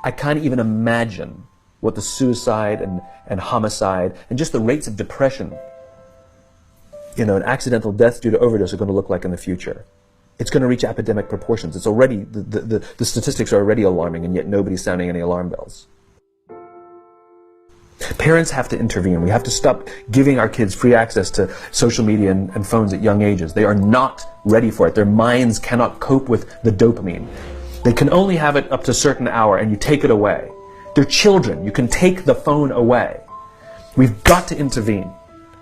I can't even imagine what the suicide and homicide and just the rates of depression, and accidental death due to overdose are going to look like in the future. It's going to reach epidemic proportions. It's already, the statistics are already alarming, and yet nobody's sounding any alarm bells. Parents have to intervene. We have to stop giving our kids free access to social media and phones at young ages. They are not ready for it. Their minds cannot cope with the dopamine. They can only have it up to a certain hour, and you take it away. They're children. You can take the phone away. We've got to intervene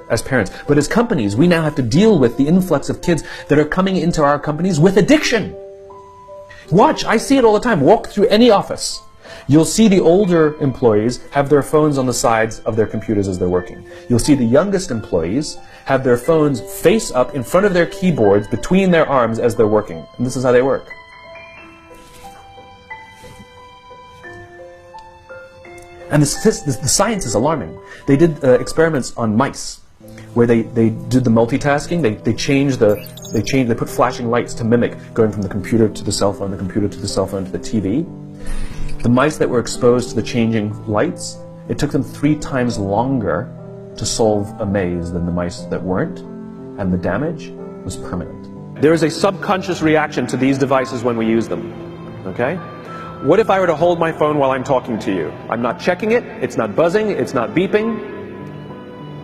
as parents. But as companies, we now have to deal with the influx of kids that are coming into our companies with addiction. Watch, I see it all the time. Walk through any office. You'll see the older employees have their phones on the sides of their computers as they're working. You'll see the youngest employees have their phones face up in front of their keyboards between their arms as they're working. And this is how they work. And the science is alarming. They did experiments on mice where they did the multitasking. They put flashing lights to mimic going from the computer to the cell phone, the computer to the cell phone to the TV. The mice that were exposed to the changing lights, it took them 3 times longer to solve a maze than the mice that weren't, and the damage was permanent. There is a subconscious reaction to these devices when we use them, okay? What if I were to hold my phone while I'm talking to you? I'm not checking it, it's not buzzing, it's not beeping,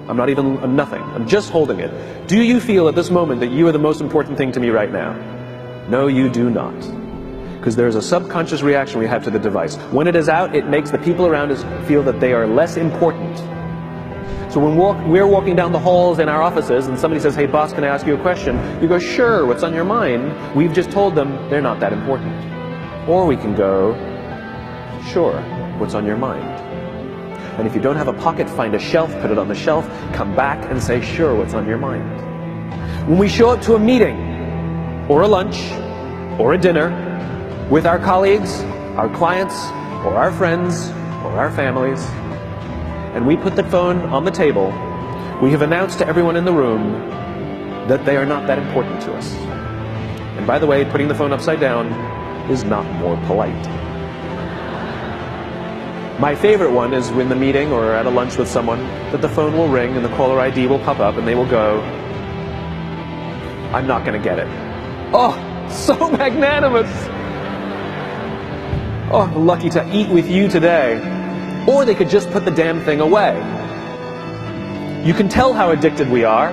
I'm not even nothing, I'm just holding it. Do you feel at this moment that you are the most important thing to me right now? No, you do not. Because there is a subconscious reaction we have to the device. When it is out, it makes the people around us feel that they are less important. So when we're walking down the halls in our offices and somebody says, hey boss, can I ask you a question? You go, sure, what's on your mind? We've just told them they're not that important. Or we can go, sure, what's on your mind? And if you don't have a pocket, find a shelf, put it on the shelf, come back and say, sure, what's on your mind? When we show up to a meeting, or a lunch, or a dinner, with our colleagues, our clients, or our friends, or our families, and we put the phone on the table, we have announced to everyone in the room that they are not that important to us. And by the way, putting the phone upside down is not more polite. My favorite one is in the meeting or at a lunch with someone that the phone will ring and the caller ID will pop up and they will go, I'm not going to get it. Oh, so magnanimous! Oh, lucky to eat with you today. Or they could just put the damn thing away. You can tell how addicted we are.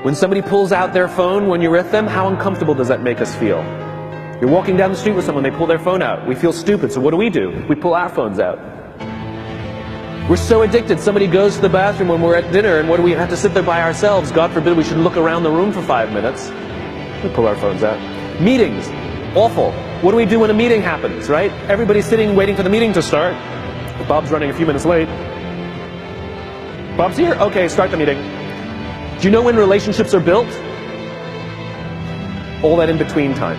When somebody pulls out their phone when you're with them, how uncomfortable does that make us feel? You're walking down the street with someone, they pull their phone out. We feel stupid, so what do? We pull our phones out. We're so addicted. Somebody goes to the bathroom when we're at dinner, and what do we have to sit there by ourselves? God forbid we should look around the room for 5 minutes. We pull our phones out. Meetings. Awful. What do we do when a meeting happens, right? Everybody's sitting waiting for the meeting to start. Bob's running a few minutes late. Bob's here? Okay, start the meeting. Do you know when relationships are built? All that in between time.